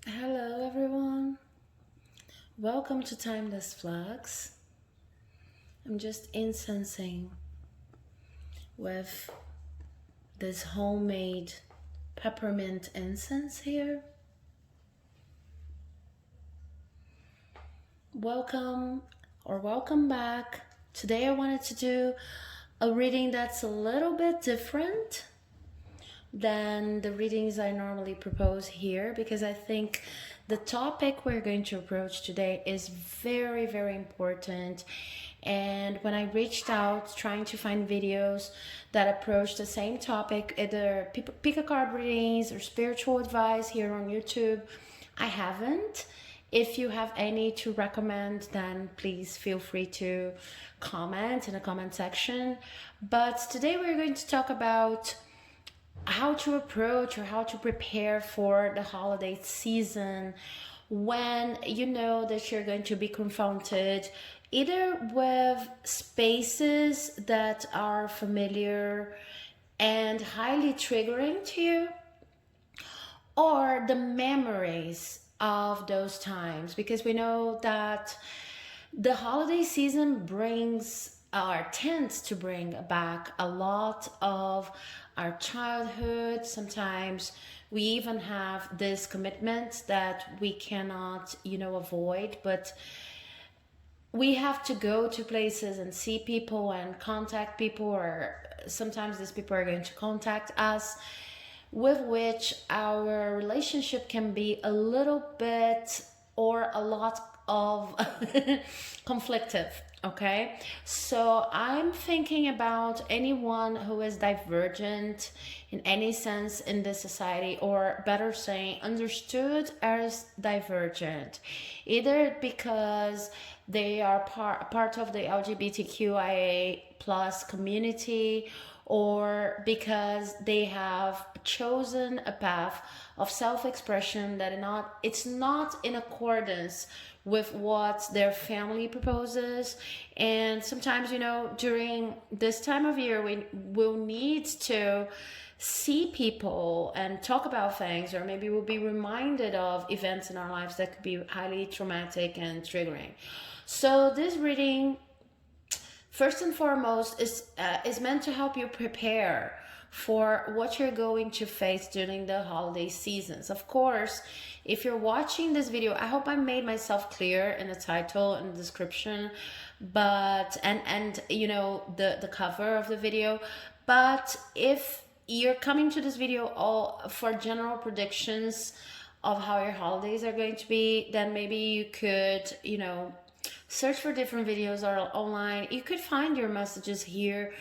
Hello, everyone. Welcome to Timeless Flux. I'm just incensing with this homemade peppermint incense here. Welcome back. Today I wanted to do a reading that's a little bit different than the readings I normally propose here because I think the topic we're going to approach today is very, very important. And when I reached out trying to find videos that approach the same topic, either pick a card readings or spiritual advice here on YouTube, I haven't. If you have any to recommend, then please feel free to comment in the comment section. But today we're going to talk about how to approach or how to prepare for the holiday season when you know that you're going to be confronted either with spaces that are familiar and highly triggering to you, or the memories of those times, because we know that the holiday season brings or tends to bring back a lot of our childhood. Sometimes we even have this commitment that we cannot, avoid, but we have to go to places and see people and contact people, or sometimes these people are going to contact us, with which our relationship can be a little bit or a lot of conflictive. Okay, so I'm thinking about anyone who is divergent in any sense in this society, or better saying, understood as divergent, either because they are part of the LGBTQIA plus community, or because they have chosen a path of self-expression that it's not in accordance with what their family proposes. And sometimes, during this time of year, we will need to see people and talk about things, or maybe we'll be reminded of events in our lives that could be highly traumatic and triggering. So this reading, first and foremost, is meant to help you prepare for what you're going to face during the holiday seasons. Of course, if you're watching this video, I hope I made myself clear in the title and the description, but and the cover of the video. But if you're coming to this video all for general predictions of how your holidays are going to be, then maybe you could, search for different videos or online. You could find your messages here,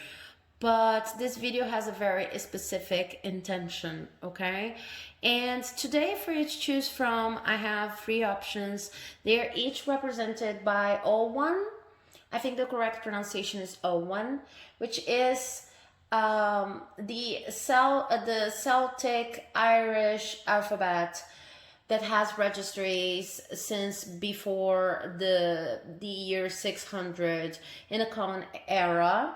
but this video has a very specific intention, okay? And today, for you to choose from, I have 3 options. They are each represented by O1. I think the correct pronunciation is O1, which is the Celtic Irish alphabet that has registries since before the year 600 in a common era.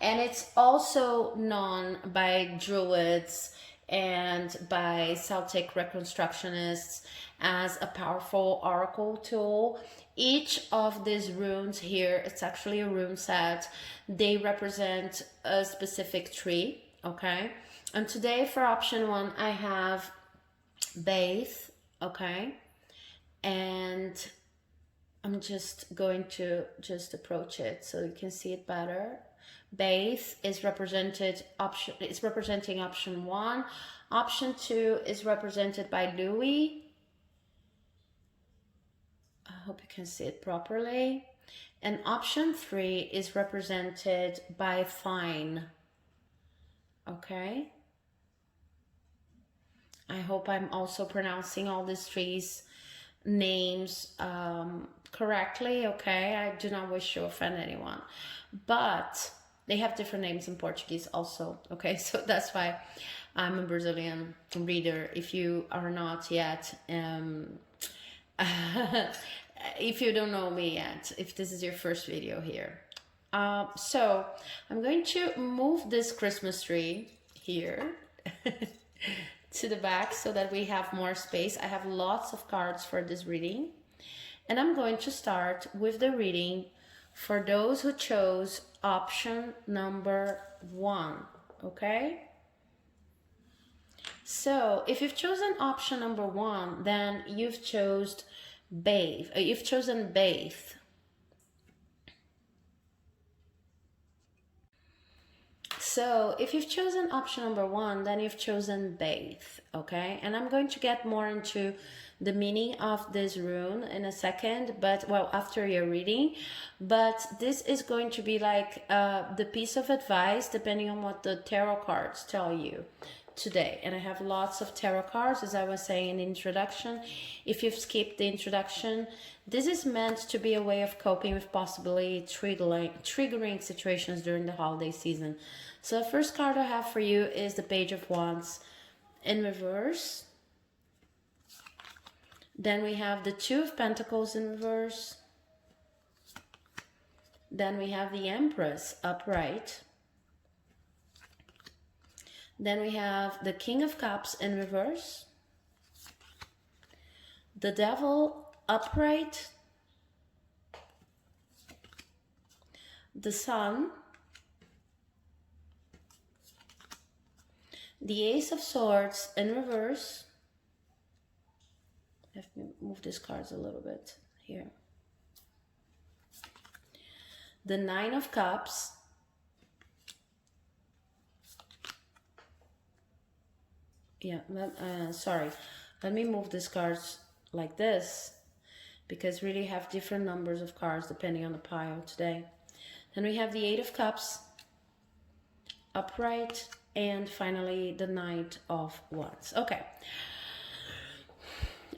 And it's also known by Druids and by Celtic reconstructionists as a powerful oracle tool. Each of these runes here, it's actually a rune set. They represent a specific tree, okay? And today for option 1, I have Beith, okay? And I'm just going to approach it so you can see it better. Beith is representing option 1. Option 2 is represented by Luís. I hope you can see it properly. And option 3 is represented by Tinne. Okay. I hope I'm also pronouncing all these trees' names correctly, okay? I do not wish to offend anyone. But they have different names in Portuguese also, okay? So that's why I'm a Brazilian reader. If you are not yet, if you don't know me yet, if this is your first video here. So I'm going to move this Christmas tree here to the back so that we have more space. I have lots of cards for this reading. And I'm going to start with the reading for those who chose option number 1, okay? So if you've chosen option number 1, then you've chosen Beith. You've chosen Beith. So if you've chosen option number 1, then you've chosen Beith, okay? And I'm going to get more into the meaning of this rune in a second, but well, after your reading. But this is going to be like the piece of advice depending on what the tarot cards tell you today. And I have lots of tarot cards, as I was saying in the introduction. If you've skipped the introduction, this is meant to be a way of coping with possibly triggering situations during the holiday season. So the first card I have for you is the Page of Wands in reverse. Then we have the Two of Pentacles in reverse. Then we have the Empress upright. Then we have the King of Cups in reverse. The Devil upright. The Sun. The Ace of Swords in reverse. Let me move these cards a little bit here. The Nine of Cups. Yeah, sorry. Let me move these cards like this because really have different numbers of cards depending on the pile today. Then we have the Eight of Cups upright, and finally the Knight of Wands.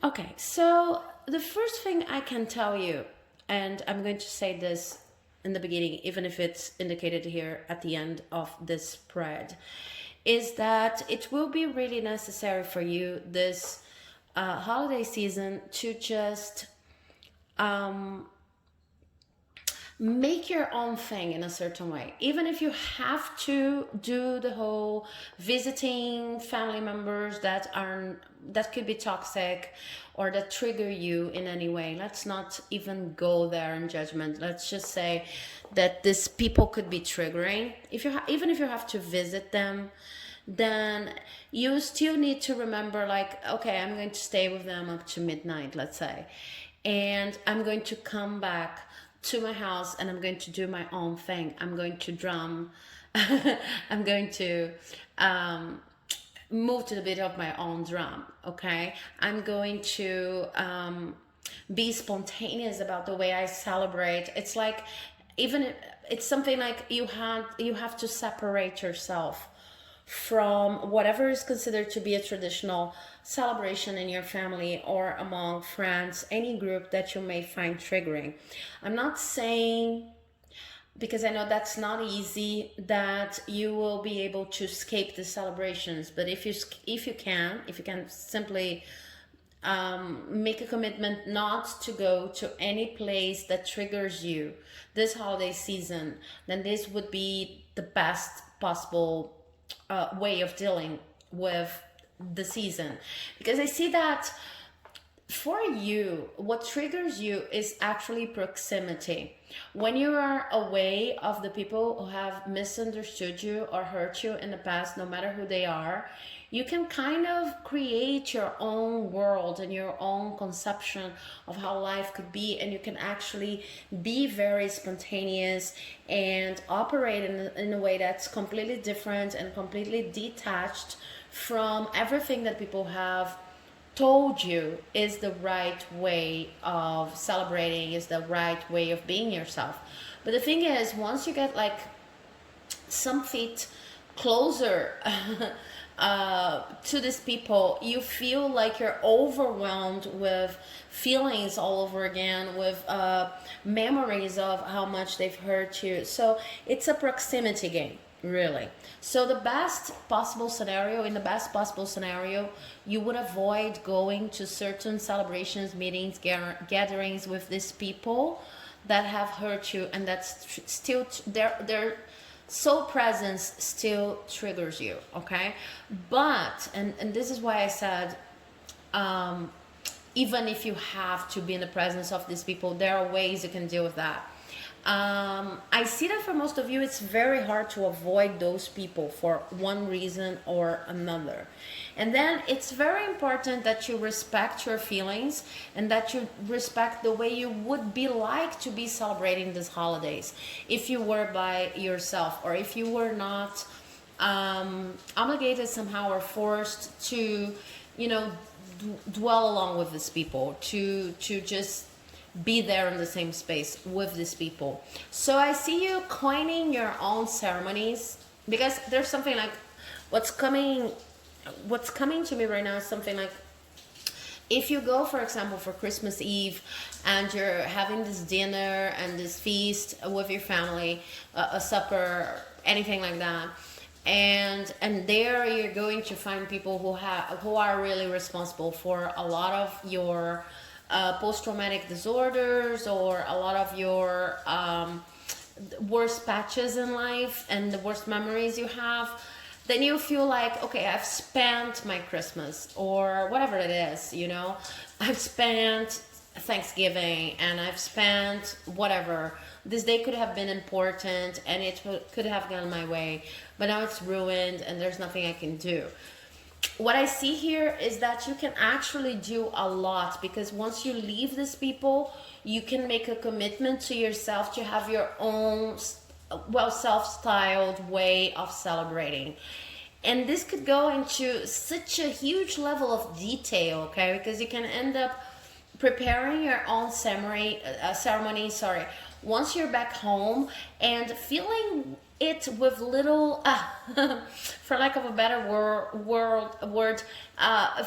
Okay, so the first thing I can tell you, and I'm going to say this in the beginning, even if it's indicated here at the end of this spread, is that it will be really necessary for you this holiday season to just make your own thing in a certain way. Even if you have to do the whole visiting family members that could be toxic or that trigger you in any way. Let's not even go there in judgment. Let's just say that these people could be triggering. Even if you have to visit them, then you still need to remember, like, okay, I'm going to stay with them up to midnight, let's say, and I'm going to come back to my house and I'm going to do my own thing. I'm going to drum. I'm going to move to the beat of my own drum, okay? I'm going to be spontaneous about the way I celebrate. It's like, it's something like you have to separate yourself from whatever is considered to be a traditional celebration in your family or among friends, any group that you may find triggering. I'm not saying, because I know that's not easy, that you will be able to escape the celebrations, but if you can simply make a commitment not to go to any place that triggers you this holiday season, then this would be the best possible way of dealing with the season. Because I see that for you, what triggers you is actually proximity. When you are away of the people who have misunderstood you or hurt you in the past, no matter who they are, you can kind of create your own world and your own conception of how life could be, and you can actually be very spontaneous and operate in a way that's completely different and completely detached from everything that people have told you is the right way of celebrating, is the right way of being yourself. But the thing is, once you get like some feet closer to these people, you feel like you're overwhelmed with feelings all over again, with memories of how much they've hurt you. So it's a proximity game, really. So in the best possible scenario, you would avoid going to certain celebrations, meetings, gatherings with these people that have hurt you, and that's still they're soul presence still triggers you, okay? But, and this is why I said, even if you have to be in the presence of these people, there are ways you can deal with that. I see that for most of you, it's very hard to avoid those people for one reason or another. And then it's very important that you respect your feelings and that you respect the way you would be like to be celebrating these holidays if you were by yourself, or if you were not obligated somehow or forced to, you know, dwell along with these people, to just be there in the same space with these people. So I see you coining your own ceremonies, because there's something like what's coming to me right now is something like, if you go, for example, for Christmas Eve and you're having this dinner and this feast with your family, a supper, anything like that, and there you're going to find people who are really responsible for a lot of your post-traumatic disorders, or a lot of your worst patches in life and the worst memories you have, then you feel like, okay, I've spent my Christmas, or whatever it is, you know, I've spent Thanksgiving and I've spent whatever. This day could have been important and it could have gone my way, but now it's ruined and there's nothing I can do. What I see here is that you can actually do a lot, because once you leave these people, you can make a commitment to yourself to have your own, well, self-styled way of celebrating. And this could go into such a huge level of detail, okay? Because you can end up preparing your own ceremony, once you're back home, and feeling it with little, for lack of a better word,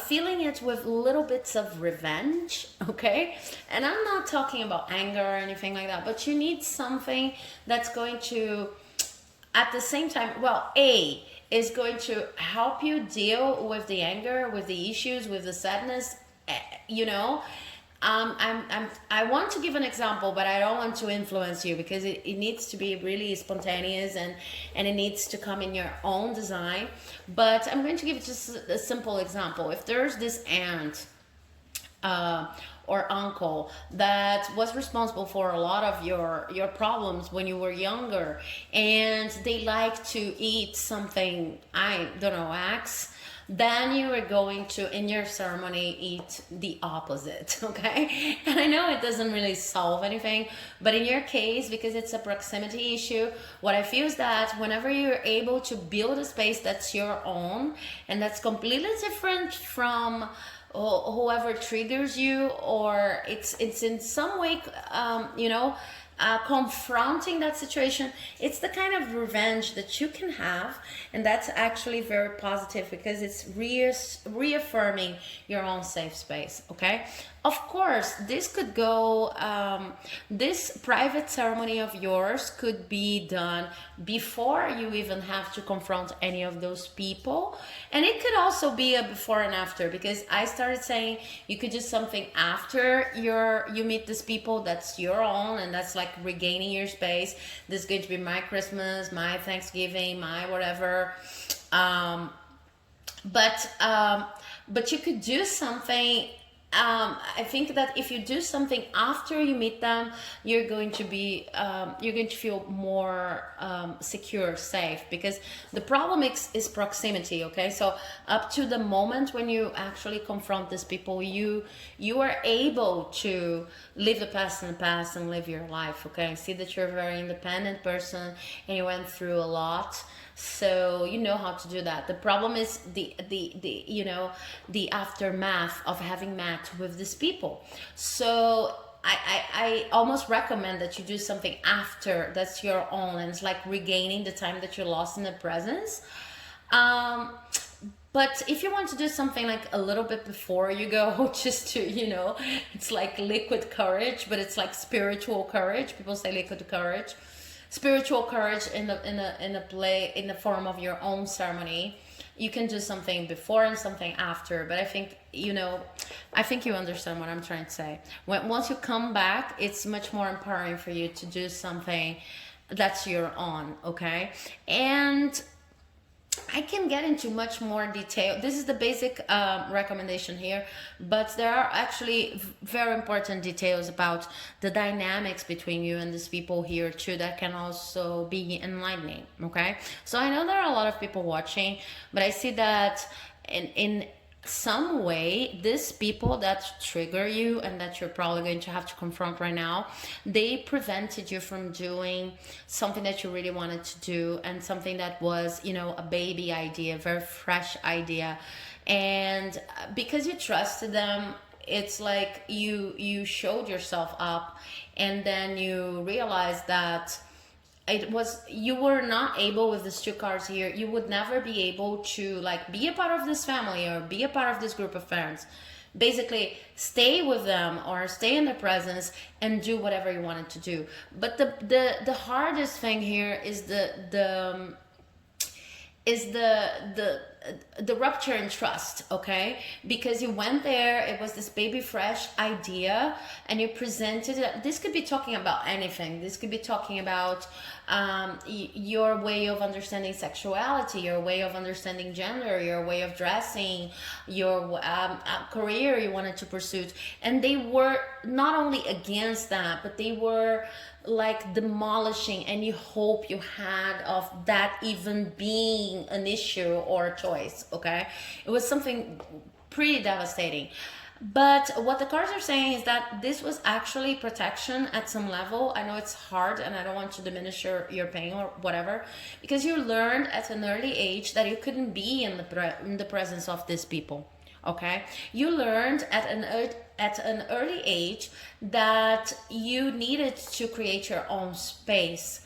feeling it with little bits of revenge, okay? And I'm not talking about anger or anything like that, but you need something that's going to, at the same time, well, is going to help you deal with the anger, with the issues, with the sadness, you know. I want to give an example, but I don't want to influence you, because it needs to be really spontaneous, and it needs to come in your own design. But I'm going to give just a simple example. If there's this aunt or uncle that was responsible for a lot of your problems when you were younger, and they like to eat something, I don't know, X, then you are going to, in your ceremony, eat the opposite, okay? And I know it doesn't really solve anything, but in your case, because it's a proximity issue, what I feel is that whenever you're able to build a space that's your own and that's completely different from whoever triggers you, or it's in some way, you know, confronting that situation, it's the kind of revenge that you can have, and that's actually very positive, because it's reaffirming your own safe space, okay? Of course, this could go, this private ceremony of yours could be done before you even have to confront any of those people, and it could also be a before and after, because I started saying you could do something after you meet these people that's your own, and that's like regaining your space. This is going to be my Christmas, my Thanksgiving, my whatever, but you could do something. I think that if you do something after you meet them, you're going to feel more secure, safe, because the problem is proximity, okay? So up to the moment when you actually confront these people, you are able to leave the past in the past and live your life, okay? I see that you're a very independent person and you went through a lot, so you know how to do that. The problem is the you know, the aftermath of having met with these people. So I almost recommend that you do something after that's your own, and it's like regaining the time that you lost in the presence. But if you want to do something like a little bit before you go, just to, you know, it's like liquid courage, but it's like spiritual courage. People say liquid courage. Spiritual courage in the form of your own ceremony. You can do something before and something after, but I think, you know, I think you understand what I'm trying to say. Once you come back, it's much more empowering for you to do something that's your own, okay? And I can get into much more detail. This is the basic recommendation here, but there are actually very important details about the dynamics between you and these people here too that can also be enlightening, okay? So I know there are a lot of people watching, but I see that in some way these people that trigger you and that you're probably going to have to confront right now, they prevented you from doing something that you really wanted to do, and something that was, you know, a baby idea, a very fresh idea. And because you trusted them, it's like you showed yourself up, and then you realized that it was, you were not able, with these two cards here, you would never be able to like be a part of this family or be a part of this group of friends. Basically stay with them or stay in their presence and do whatever you wanted to do. But the hardest thing here is the rupture in trust, okay? Because you went there, it was this baby fresh idea, and you presented it. This could be talking about anything. This could be talking about your way of understanding sexuality, your way of understanding gender, your way of dressing, your career you wanted to pursue. And they were not only against that, but they were like demolishing any hope you had of that even being an issue or a choice, okay? It was something pretty devastating. But what the cards are saying is that this was actually protection at some level. I know it's hard and I don't want to diminish your pain or whatever, because you learned at an early age that you couldn't be in the presence of these people, okay? You learned at an early age that you needed to create your own space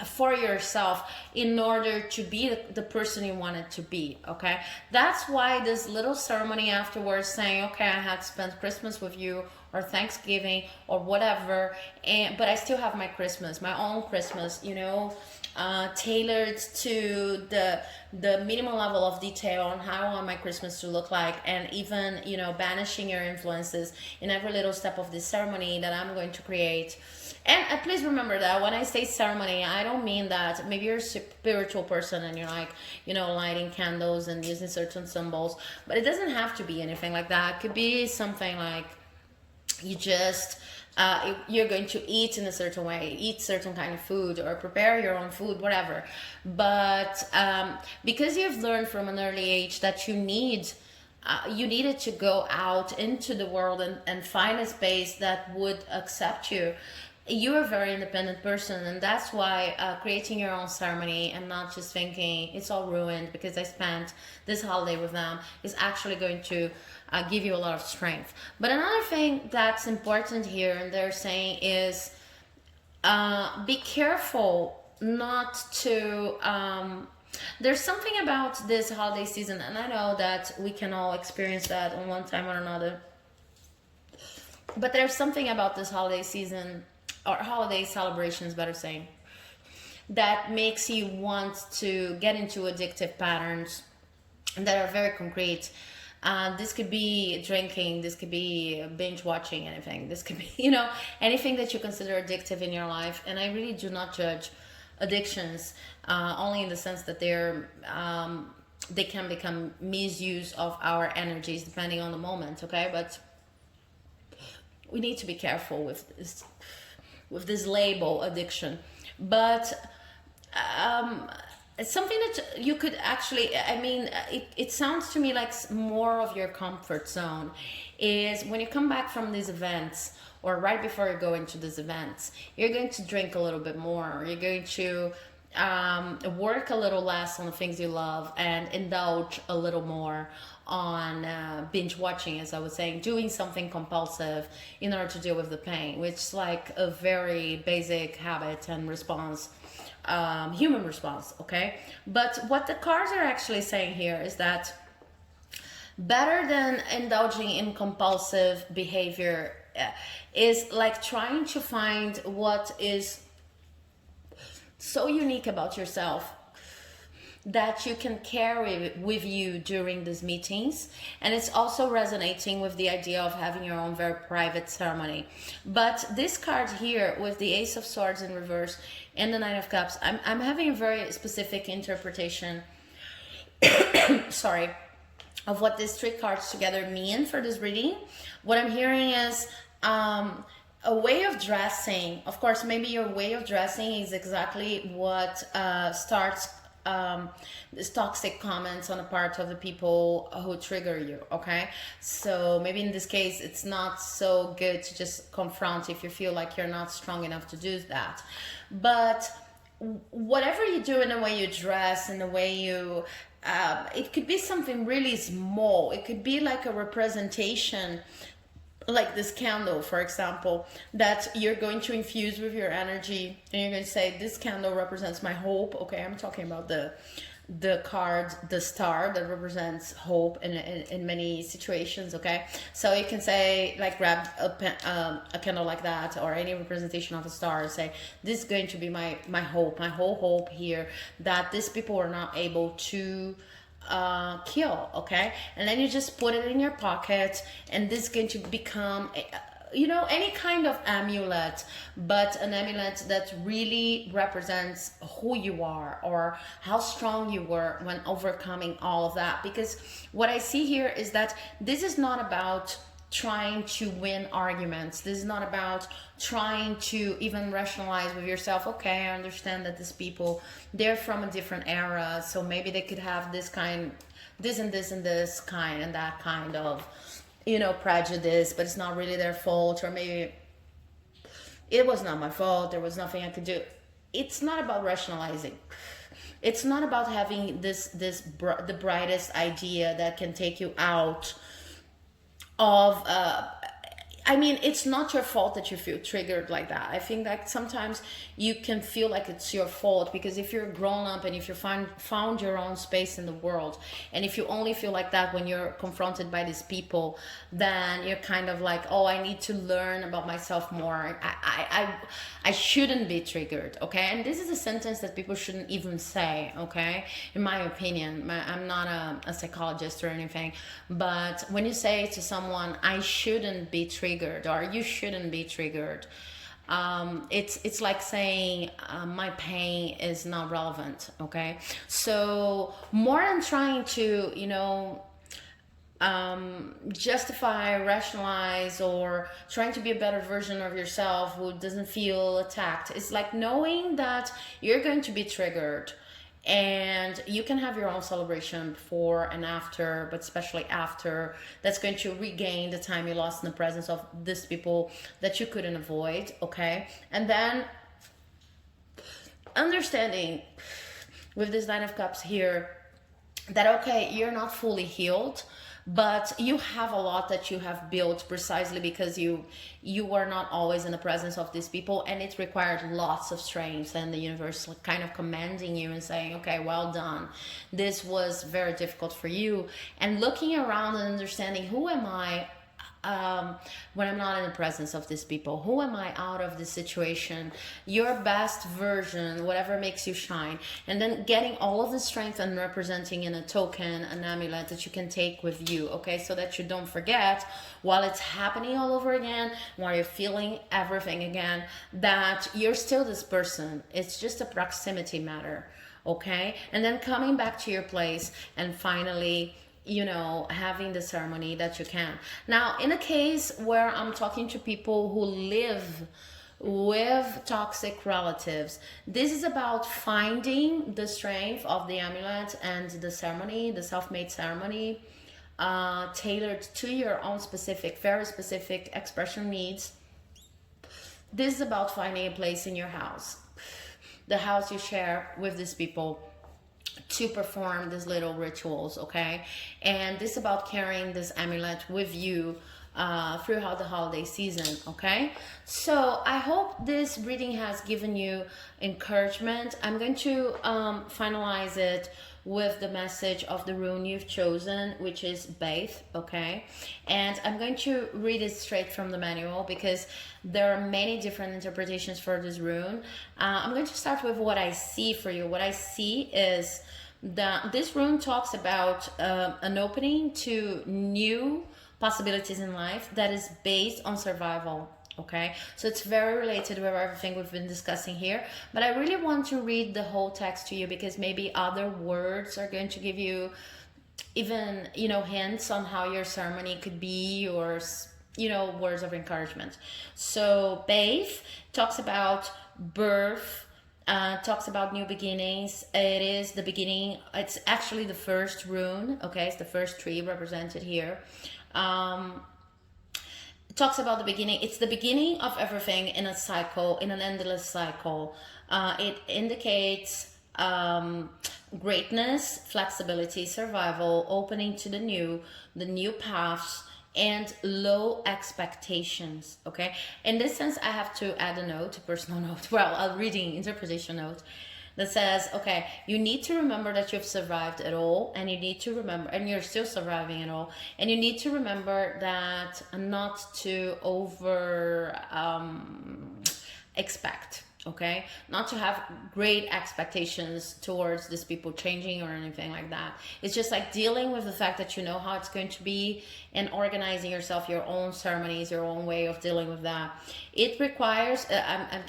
for yourself in order to be the person you wanted to be, okay? That's why this little ceremony afterwards saying, okay, I had spent Christmas with you or Thanksgiving or whatever, but I still have my Christmas, my own Christmas, you know, tailored to the minimum level of detail on how I want my Christmas to look like, and even, you know, banishing your influences in every little step of this ceremony that I'm going to create. And please remember that when I say ceremony, I don't mean that maybe you're a spiritual person and you're like, you know, lighting candles and using certain symbols, but it doesn't have to be anything like that. It could be something like you just you're going to eat in a certain way, eat certain kind of food or prepare your own food, whatever. But because you've learned from an early age that you needed to go out into the world and find a space that would accept you. You're a very independent person, and that's why creating your own ceremony and not just thinking it's all ruined because I spent this holiday with them is actually going to give you a lot of strength. But another thing that's important here, and they're saying, is be careful not to there's something about this holiday season, and I know that we can all experience that on one time or another, but there's something about this holiday season, or holiday celebrations, better saying, that makes you want to get into addictive patterns that are very concrete. This could be drinking, this could be binge watching, anything. This could be, you know, anything that you consider addictive in your life. And I really do not judge addictions, only in the sense that they can become misuse of our energies depending on the moment, okay? But we need to be careful with this label addiction. But it's something that you could actually, I mean, it sounds to me like more of your comfort zone is when you come back from these events, or right before you go into these events, you're going to drink a little bit more, or you're going to work a little less on the things you love and indulge a little more on binge watching, as I was saying, doing something compulsive in order to deal with the pain, which is like a very basic habit and response, human response, okay? But what the cards are actually saying here is that better than indulging in compulsive behavior is like trying to find what is so unique about yourself that you can carry with you during these meetings. And it's also resonating with the idea of having your own very private ceremony. But this card here with the Ace of Swords in reverse and the Nine of Cups, I'm having a very specific interpretation sorry, of what these three cards together mean for this reading. What I'm hearing is a way of dressing. Of course, maybe your way of dressing is exactly what starts these toxic comments on the part of the people who trigger you, okay? So maybe in this case, it's not so good to just confront if you feel like you're not strong enough to do that. But whatever you do in the way you dress, in the way you it could be something really small. It could be like a representation, like this candle, for example, that you're going to infuse with your energy, and you're going to say, this candle represents my hope. Okay, I'm talking about the card, the star, that represents hope in many situations. Okay, so you can say, like, grab a candle like that, or any representation of a star, and say, this is going to be my hope, my whole hope here, that these people are not able to kill. Okay, and then you just put it in your pocket, and this is going to become any kind of amulet, but an amulet that really represents who you are, or how strong you were when overcoming all of that. Because what I see here is that this is not about trying to win arguments. This is not about trying to even rationalize with yourself, okay, I understand that these people, they're from a different era, so maybe they could have this kind, this and this and this kind and that kind of prejudice, but it's not really their fault, or maybe it was not my fault, there was nothing I could do. It's not about rationalizing. It's not about having the brightest idea that can take you out of it's not your fault that you feel triggered like that. I think that sometimes you can feel like it's your fault, because if you're grown up and if you found your own space in the world, and if you only feel like that when you're confronted by these people, then you're kind of like, oh, I need to learn about myself more. I shouldn't be triggered, okay? And this is a sentence that people shouldn't even say, okay? In my opinion, I'm not a psychologist or anything, but when you say to someone, I shouldn't be triggered, or you shouldn't be triggered, it's like saying my pain is not relevant, okay? So more than trying to justify, rationalize, or trying to be a better version of yourself who doesn't feel attacked, it's like knowing that you're going to be triggered, and you can have your own celebration before and after, but especially after, that's going to regain the time you lost in the presence of these people that you couldn't avoid, okay? And then understanding with this Nine of Cups here that, okay, you're not fully healed, but you have a lot that you have built precisely because you were not always in the presence of these people, and it required lots of strength, and the universe kind of commanding you and saying, okay, well done, this was very difficult for you. And looking around and understanding, who am I when I'm not in the presence of these people? Who am I out of this situation? Your best version, whatever makes you shine. And then getting all of the strength and representing in a token, an amulet that you can take with you, okay? So that you don't forget while it's happening all over again, while you're feeling everything again, that you're still this person. It's just a proximity matter, okay? And then coming back to your place and finally having the ceremony that you can. Now, in a case where I'm talking to people who live with toxic relatives, this is about finding the strength of the amulet and the ceremony, the self-made ceremony, tailored to your own specific, very specific expression needs. This is about finding a place in your house, the house you share with these people, to perform these little rituals, okay? And this is about carrying this amulet with you throughout the holiday season, okay? So I hope this reading has given you encouragement. I'm going to finalize it with the message of the rune you've chosen, which is Beith, okay? And I'm going to read it straight from the manual because there are many different interpretations for this rune. I'm going to start with what I see for you. What I see is This rune talks about an opening to new possibilities in life that is based on survival. Okay, so it's very related with everything we've been discussing here, but I really want to read the whole text to you because maybe other words are going to give you even, you know, hints on how your ceremony could be, or, you know, words of encouragement. So Beith talks about birth, talks about new beginnings. It is the beginning. It's actually the first rune. Okay, it's the first tree represented here. It talks about the beginning. It's the beginning of everything in a cycle, in an endless cycle. It indicates greatness, flexibility, survival, opening to the new paths, and low expectations. Okay, in this sense I have to add a note, a personal note, well, a reading interpretation note that says, okay, you need to remember that you've survived it all, and you need to remember, and you're still surviving it all, and you need to remember that not to over expect. Okay, not to have great expectations towards these people changing or anything like that. It's just like dealing with the fact that you know how it's going to be, and organizing yourself, your own ceremonies, your own way of dealing with that. It requires I'm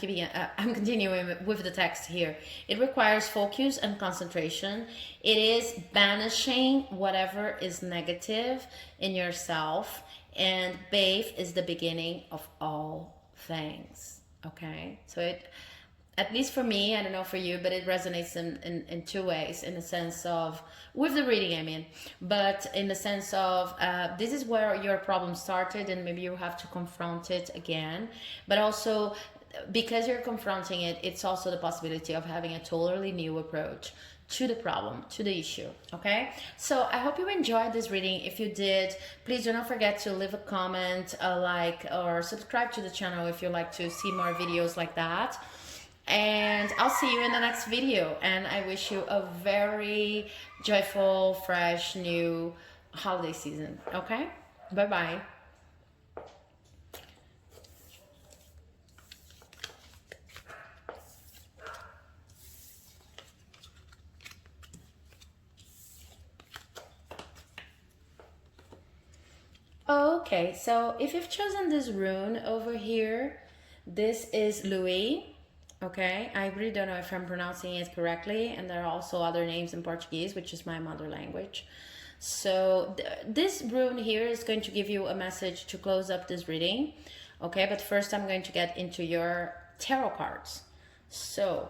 continuing with the text here. It requires focus and concentration. It is banishing whatever is negative in yourself, and Beith is the beginning of all things. Okay, so it, at least for me, I don't know for you, but it resonates in two ways, in the sense of, with the reading I mean, but in the sense of this is where your problem started, and maybe you have to confront it again, but also because you're confronting it, it's also the possibility of having a totally new approach to the problem, to the issue. Okay, so I hope you enjoyed this reading. If you did, please do not forget to leave a comment, a like, or subscribe to the channel if you like to see more videos like that. And I'll see you in the next video, and I wish you a very joyful, fresh, new holiday season. Okay, bye bye. Okay, so if you've chosen this rune over here, this is Luís. Okay, I really don't know if I'm pronouncing it correctly, and there are also other names in Portuguese, which is my mother language. So this rune here is going to give you a message to close up this reading. Okay, but first I'm going to get into your tarot cards. So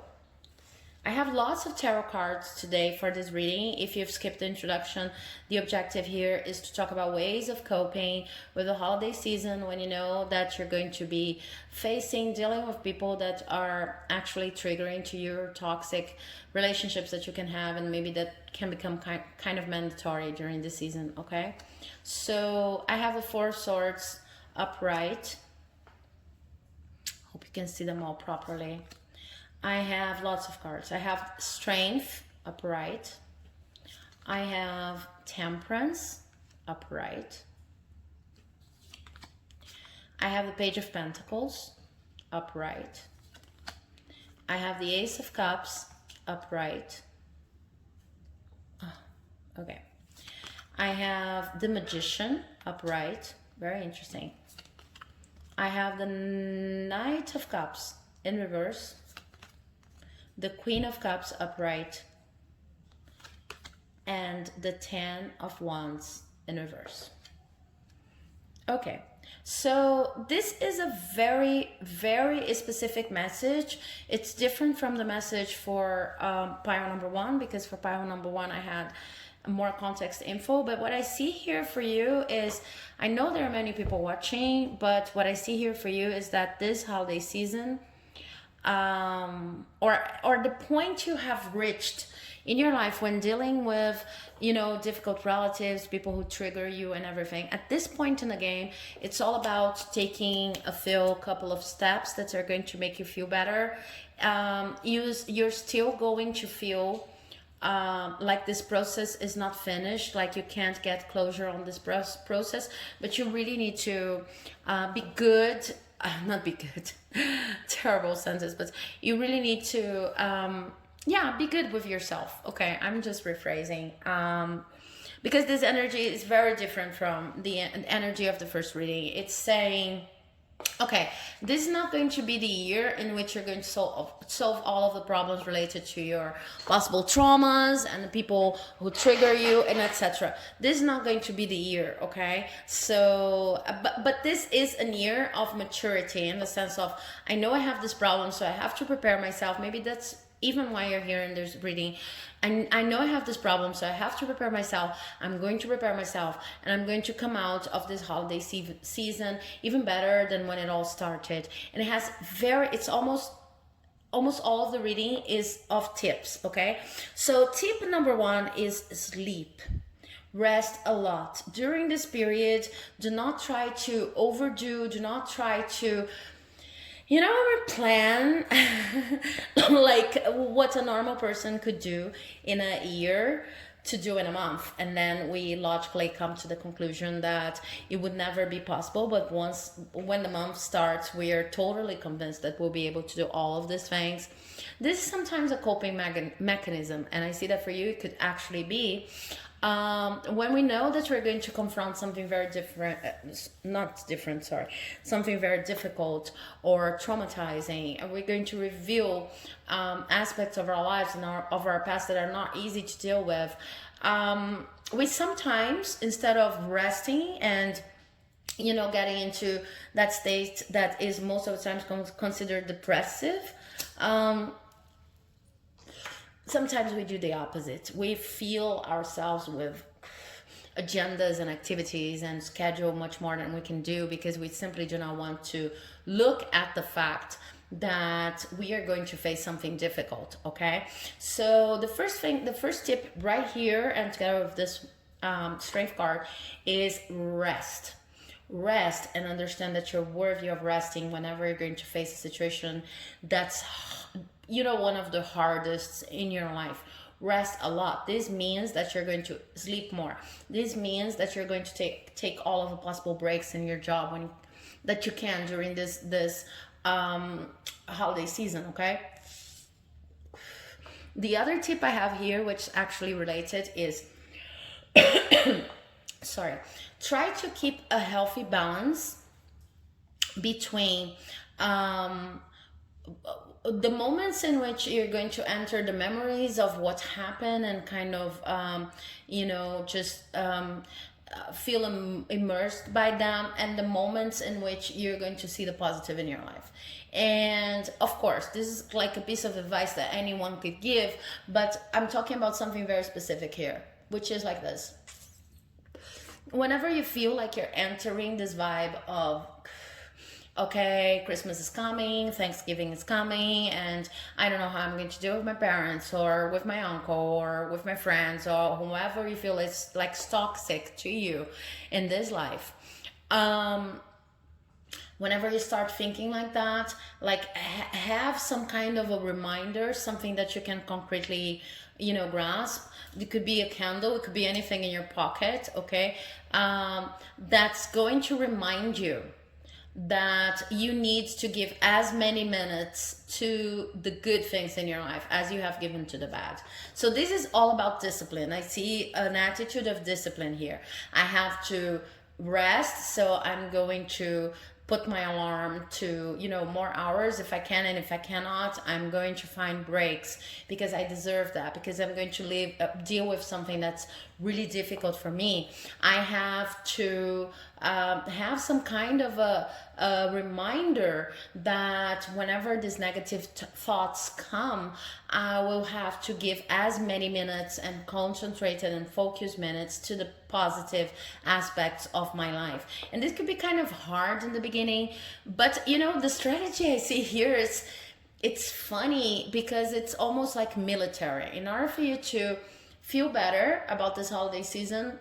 I have lots of tarot cards today for this reading. If you've skipped the introduction, the objective here is to talk about ways of coping with the holiday season, when you know that you're going to be dealing with people that are actually triggering to your toxic relationships that you can have, and maybe that can become kind of mandatory during the season. Okay, so I have the Four of Swords upright. Hope you can see them all properly. I have lots of cards. I have Strength upright. I have Temperance upright. I have the Page of Pentacles upright. I have the Ace of Cups upright. Okay. I have the Magician upright. Very interesting. I have the Knight of Cups in reverse. The Queen of Cups upright, and the Ten of Wands in reverse. Okay, so this is a very, very specific message. It's different from the message for pile number one, because for pile number one I had more context info, but what I see here for you is, I know there are many people watching, but what I see here for you is that this holiday season, or the point you have reached in your life when dealing with, you know, difficult relatives, people who trigger you and everything. At this point in the game, it's all about taking a couple of steps that are going to make you feel better. You're still going to feel like this process is not finished, like you can't get closure on this process, but you really need to be good. Not be good, terrible sentence, but you really need to yeah, be good with yourself. Okay, I'm just rephrasing. Because this energy is very different from the energy of the first reading. It's saying, okay, this is not going to be the year in which you're going to solve all of the problems related to your possible traumas and the people who trigger you and etc. This is not going to be the year, okay? So, but this is a year of maturity, in the sense of, I know I have this problem, so I have to prepare myself. Maybe that's even why you're here in this reading. And I know I have this problem, so I have to prepare myself. I'm going to prepare myself, and I'm going to come out of this holiday season even better than when it all started. And it has it's almost all of the reading is of tips, okay? So tip number 1 is sleep. Rest a lot during this period. Do not try to overdo. Do not try to, plan like what a normal person could do in a year to do in a month. And then we logically come to the conclusion that it would never be possible. But when the month starts, we are totally convinced that we'll be able to do all of these things. This is sometimes a coping mechanism. And I see that for you, it could actually be when we know that we're going to confront something very something very difficult or traumatizing, and we're going to reveal aspects of our lives and of our past that are not easy to deal with. We sometimes, instead of resting and getting into that state that is most of the time considered depressive, sometimes we do the opposite. We fill ourselves with agendas and activities and schedule much more than we can do, because we simply do not want to look at the fact that we are going to face something difficult, okay? So the first tip right here, and together with this strength card, is rest. Rest, and understand that you're worthy of resting whenever you're going to face a situation that's one of the hardest in your life. Rest a lot. This means that you're going to sleep more. This means that you're going to take all of the possible breaks in your job that you can during this holiday season, okay? The other tip I have here, which actually related, is try to keep a healthy balance between the moments in which you're going to enter the memories of what happened and kind of feel immersed by them, and the moments in which you're going to see the positive in your life. And of course, this is like a piece of advice that anyone could give, but I'm talking about something very specific here, which is like this. Whenever you feel like you're entering this vibe of, okay, Christmas is coming, Thanksgiving is coming, and I don't know how I'm going to do it with my parents or with my uncle or with my friends or whoever you feel is like toxic to you in this life. Whenever you start thinking like that, like have some kind of a reminder, something that you can concretely, grasp. It could be a candle, it could be anything in your pocket, okay? That's going to remind you that you need to give as many minutes to the good things in your life as you have given to the bad. So this is all about discipline. I see an attitude of discipline here. I have to rest, so I'm going to put my alarm to more hours if I can, and if I cannot, I'm going to find breaks because I deserve that, because I'm going to deal with something that's really difficult for me. I have to have some kind of a reminder that whenever these negative thoughts come, I will have to give as many minutes and concentrated and focused minutes to the positive aspects of my life. And this could be kind of hard in the beginning, but the strategy I see here is, it's funny because it's almost like military. In order for you to feel better about this holiday season,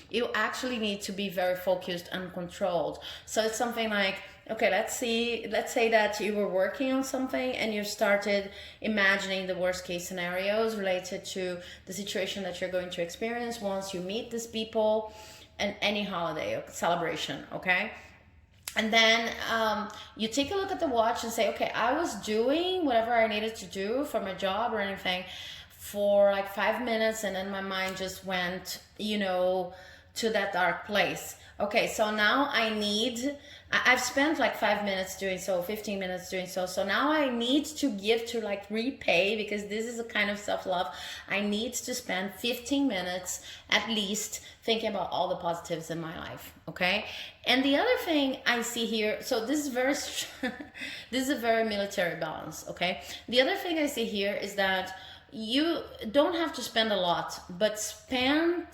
you actually need to be very focused and controlled. So it's something like, okay, let's say that you were working on something and you started imagining the worst case scenarios related to the situation that you're going to experience once you meet these people and any holiday or celebration, okay? And then you take a look at the watch and say, okay, I was doing whatever I needed to do for my job or anything for like 5 minutes, and then my mind just went, to that dark place. Okay, so now I've spent like 5 minutes doing so, 15 minutes doing so. So now I need to give to like repay, because this is a kind of self-love. I need to spend 15 minutes at least thinking about all the positives in my life. Okay. And the other thing I see here, so this is very, this is a very military balance. Okay. The other thing I see here is that you don't have to spend a lot, but spend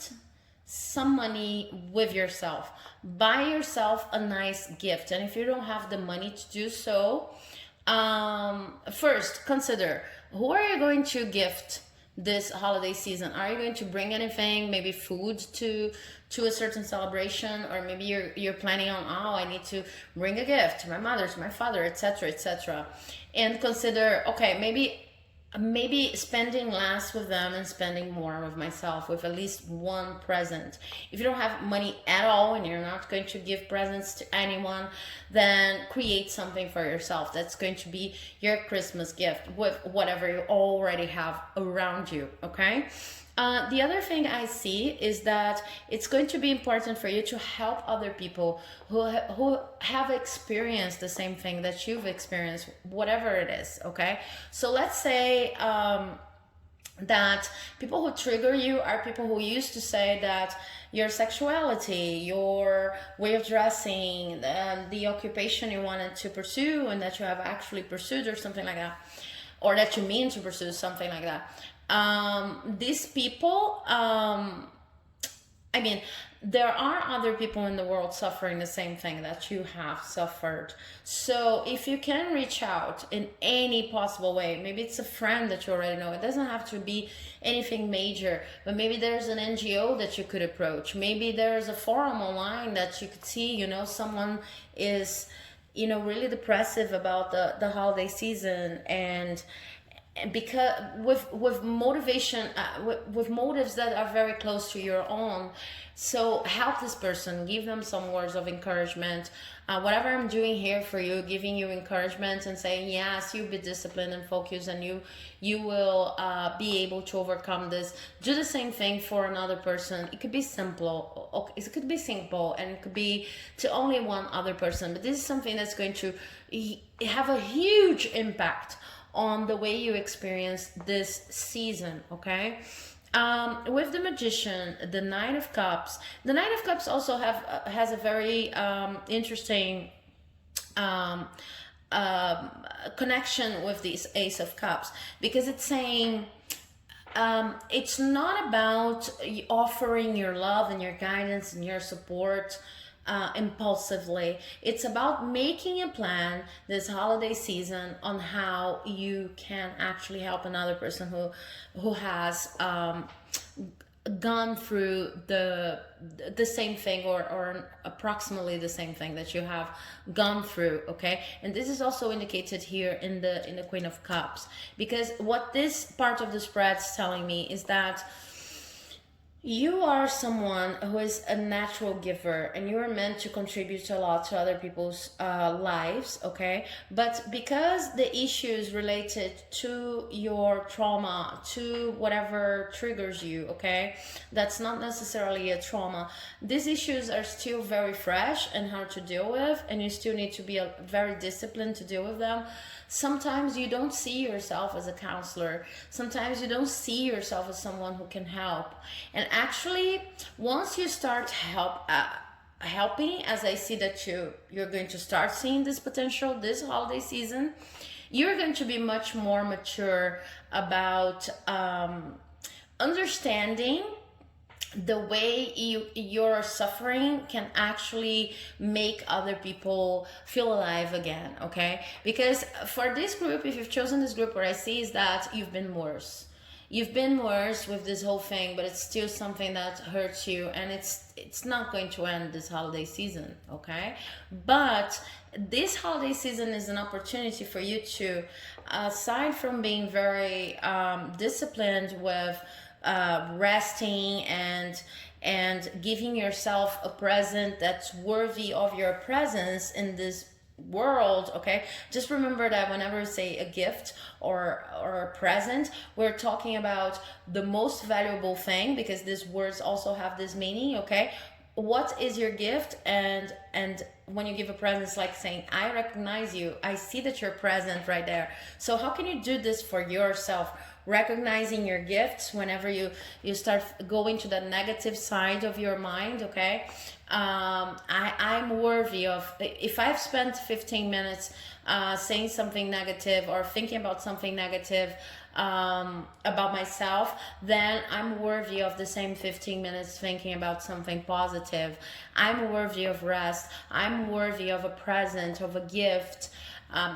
some money with yourself. Buy yourself a nice gift. And if you don't have the money to do so, first consider, who are you going to gift this holiday season? Are you going to bring anything, maybe food to a certain celebration, or maybe you're planning on, oh, I need to bring a gift to my mother, to my father, etc., etc. And consider, okay, maybe spending less with them and spending more with myself, with at least one present. If you don't have money at all and you're not going to give presents to anyone, then create something for yourself that's going to be your Christmas gift with whatever you already have around you. Okay. The other thing I see is that it's going to be important for you to help other people who have experienced the same thing that you've experienced, whatever it is. Okay, so let's say that people who trigger you are people who used to say that your sexuality, your way of dressing, the occupation you wanted to pursue and that you have actually pursued, or something like that, or that you mean to pursue, something like that. These people, there are other people in the world suffering the same thing that you have suffered. So if you can reach out in any possible way, maybe it's a friend that you already know, it doesn't have to be anything major, but maybe there's an NGO that you could approach. Maybe there's a forum online that you could see, someone is, really depressive about the holiday season, and because with motivation, with motives that are very close to your own. So help this person, give them some words of encouragement. Whatever I'm doing here for you, giving you encouragement and saying, yes, you be disciplined and focused, and you will be able to overcome this. Do the same thing for another person. It could be simple. It could be simple, and it could be to only one other person. But this is something that's going to have a huge impact on the way you experience this season. Okay. With the Magician, the Knight of Cups. The Knight of Cups also has a very interesting connection with this Ace of Cups, because it's saying it's not about offering your love and your guidance and your support impulsively. It's about making a plan this holiday season on how you can actually help another person who has gone through the same thing, or approximately the same thing that you have gone through. Okay, and this is also indicated here in the Queen of Cups, because what this part of the spread is telling me is that you are someone who is a natural giver, and you are meant to contribute a lot to other people's lives. Okay, but because the issues related to your trauma, to whatever triggers you, okay, that's not necessarily a trauma. These issues are still very fresh and hard to deal with, and you still need to be very disciplined to deal with them. Sometimes you don't see yourself as a counselor. Sometimes you don't see yourself as someone who can help. And actually, once you start helping, as I see that you're going to start seeing this potential this holiday season, you're going to be much more mature about understanding the way your suffering can actually make other people feel alive again. Okay, because for this group, if you've chosen this group, what I see is that you've been worse with this whole thing, but it's still something that hurts you, and it's not going to end this holiday season. Okay, but this holiday season is an opportunity for you to, aside from being very disciplined with resting and giving yourself a present that's worthy of your presence in this world. Okay, just remember that whenever we say a gift or a present, we're talking about the most valuable thing, because these words also have this meaning. Okay, what is your gift? And when you give a present, it's like saying, I recognize you, I see that you're present right there. So how can you do this for yourself? Recognizing your gifts whenever you start going to the negative side of your mind. Okay, I'm worthy of, if I've spent 15 minutes saying something negative or thinking about something negative about myself, then I'm worthy of the same 15 minutes thinking about something positive. I'm worthy of rest. I'm worthy of a present, of a gift.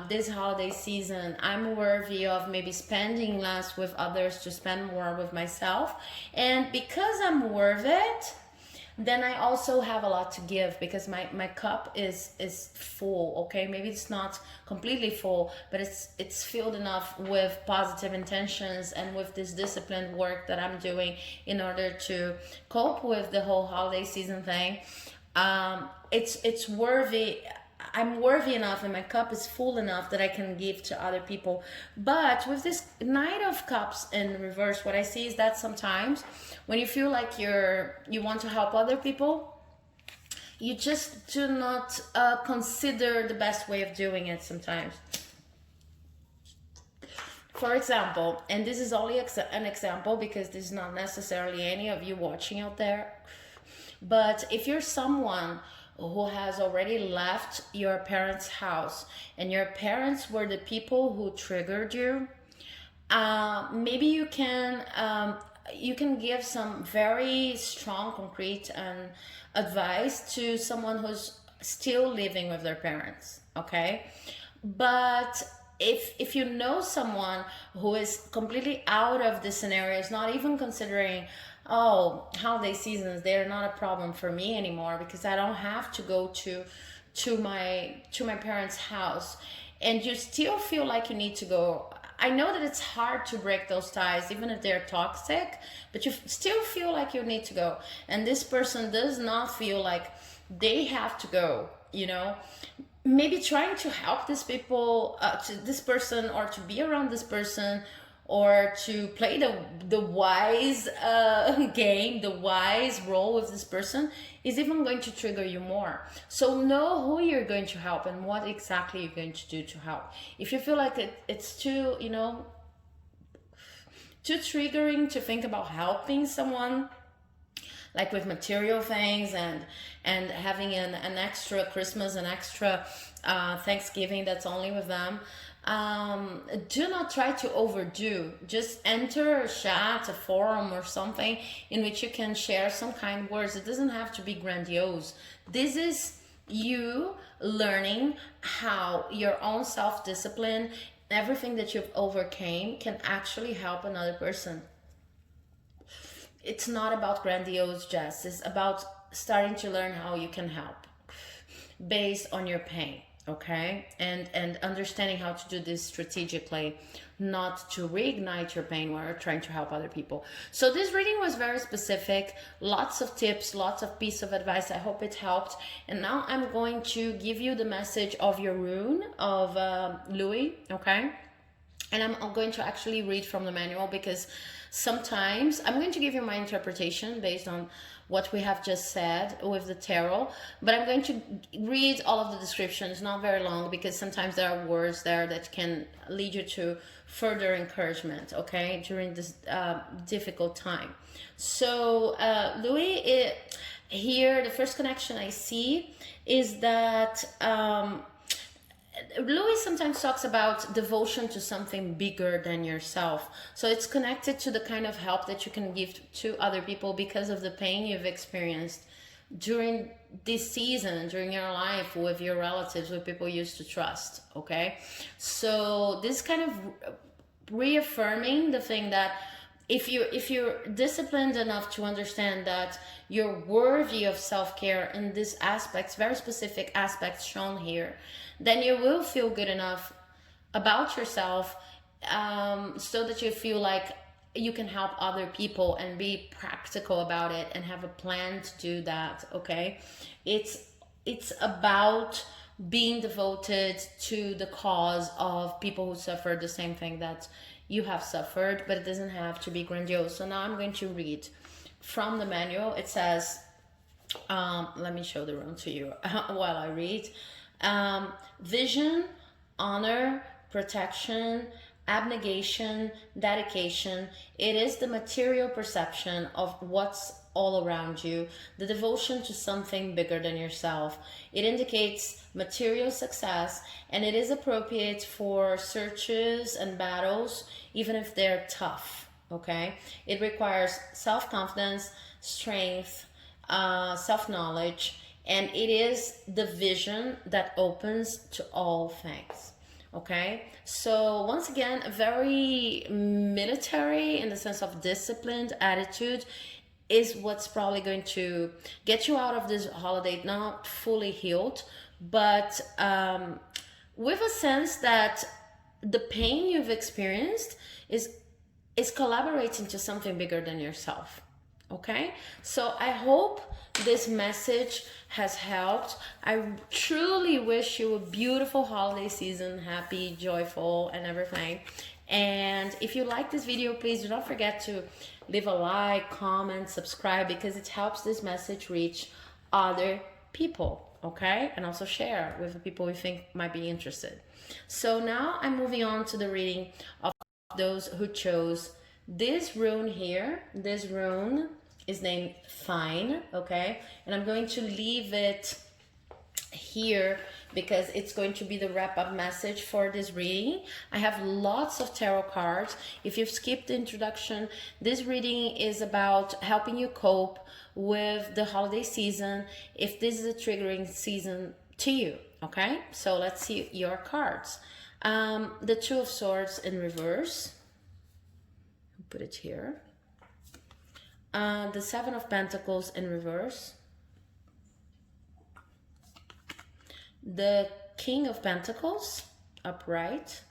This holiday season, I'm worthy of maybe spending less with others to spend more with myself. And because I'm worth it, then I also have a lot to give, because my cup is full. Okay, maybe it's not completely full, but it's filled enough with positive intentions and with this disciplined work that I'm doing in order to cope with the whole holiday season thing. It's worthy. I'm worthy enough and my cup is full enough that I can give to other people. But with this Knight of Cups in reverse, what I see is that sometimes when you feel like you want to help other people, you just do not consider the best way of doing it sometimes. For example, and this is only an example because this is not necessarily any of you watching out there, but if you're someone who has already left your parents' house and your parents were the people who triggered you, maybe you can give some very strong, concrete advice to someone who's still living with their parents. Okay, but if you know someone who is completely out of the scenario, is not even considering, oh, holiday seasons, they're not a problem for me anymore because I don't have to go to my parents' house, and you still feel like you need to go. I know that it's hard to break those ties even if they're toxic, but you still feel like you need to go, and this person does not feel like they have to go, you know. Maybe trying to help these people, to this person, or to be around this person, or to play the wise game, the wise role with this person, is even going to trigger you more. So know who you're going to help and what exactly you're going to do to help. If you feel like it's too, too triggering to think about helping someone, like with material things and having an extra Christmas, an extra Thanksgiving that's only with them, do not try to overdo. Just enter a chat, a forum or something in which you can share some kind words. It doesn't have to be grandiose. This is you learning how your own self-discipline, everything that you've overcame, can actually help another person. It's not about grandiose gesture. It's about starting to learn how you can help based on your pain. Okay, and understanding how to do this strategically, not to reignite your pain while you're trying to help other people. So this reading was very specific, lots of tips, lots of piece of advice. I hope it helped. And now I'm going to give you the message of your rune of Luís. Okay, and I'm going to actually read from the manual, because sometimes I'm going to give you my interpretation based on what we have just said with the tarot, but I'm going to read all of the descriptions, not very long, because sometimes there are words there that can lead you to further encouragement, okay, during this difficult time. So Luís, here the first connection I see is that Luís sometimes talks about devotion to something bigger than yourself. So it's connected to the kind of help that you can give to other people because of the pain you've experienced during this season, during your life, with your relatives, with people you used to trust. Okay, so this kind of reaffirming the thing that if you're disciplined enough to understand that you're worthy of self-care in these aspects, very specific aspects shown here, then you will feel good enough about yourself, so that you feel like you can help other people and be practical about it and have a plan to do that. Okay, it's about being devoted to the cause of people who suffer the same thing that you have suffered, but it doesn't have to be grandiose. So now I'm going to read from the manual. It says, let me show the room to you while I read. Vision, honor, protection, abnegation, dedication. It is the material perception of what's all around you, the devotion to something bigger than yourself. It indicates material success, and it is appropriate for searches and battles, even if they're tough. Okay, it requires self-confidence, strength, self-knowledge, and it is the vision that opens to all things. Okay, so once again, a very military in the sense of disciplined attitude is what's probably going to get you out of this holiday not fully healed, but with a sense that the pain you've experienced is collaborating to something bigger than yourself. Okay, so I hope this message has helped. I truly wish you a beautiful holiday season, happy, joyful, and everything. And if you like this video, please do not forget to leave a like, comment, subscribe, because it helps this message reach other people. Okay, and also share with the people you think might be interested. So now I'm moving on to the reading of those who chose this rune here. This rune is named Tinne, okay? And I'm going to leave it here because it's going to be the wrap-up message for this reading. I have lots of tarot cards. If you've skipped the introduction, this reading is about helping you cope with the holiday season, if this is a triggering season to you, okay? So let's see your cards. The Two of Swords in reverse. Put it here. The Seven of Pentacles in reverse. The King of Pentacles upright.